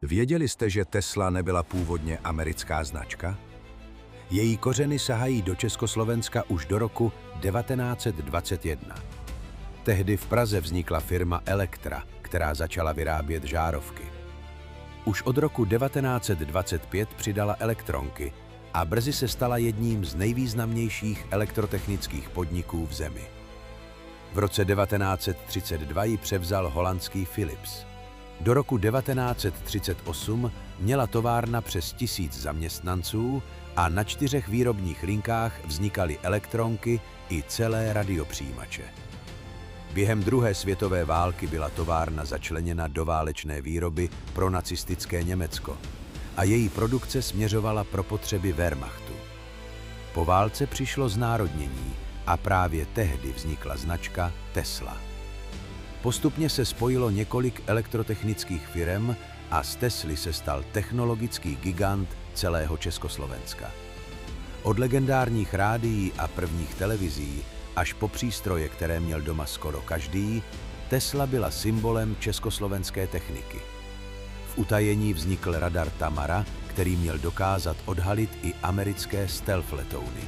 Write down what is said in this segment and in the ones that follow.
Věděli jste, že Tesla nebyla původně americká značka? Její kořeny sahají do Československa už do roku 1921. Tehdy v Praze vznikla firma Elektra, která začala vyrábět žárovky. Už od roku 1925 přidala elektronky a brzy se stala jedním z nejvýznamnějších elektrotechnických podniků v zemi. V roce 1932 ji převzal holandský Philips. Do roku 1938 měla továrna přes 1000 zaměstnanců a na 4 výrobních linkách vznikaly elektronky i celé radiopřijímače. Během druhé světové války byla továrna začleněna do válečné výroby pro nacistické Německo a její produkce směřovala pro potřeby Wehrmachtu. Po válce přišlo znárodnění a právě tehdy vznikla značka Tesla. Postupně se spojilo několik elektrotechnických firem a z Tesly se stal technologický gigant celého Československa. Od legendárních rádií a prvních televizí až po přístroje, které měl doma skoro každý, Tesla byla symbolem československé techniky. V utajení vznikl radar Tamara, který měl dokázat odhalit i americké stealth letouny.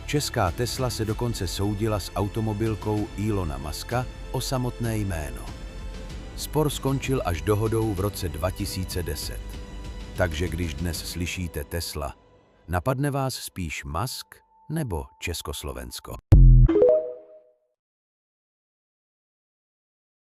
Česká Tesla se dokonce soudila s automobilkou Elona Muska o samotné jméno. Spor skončil až dohodou v roce 2010. Takže když dnes slyšíte Tesla, napadne vás spíš Musk nebo Československo?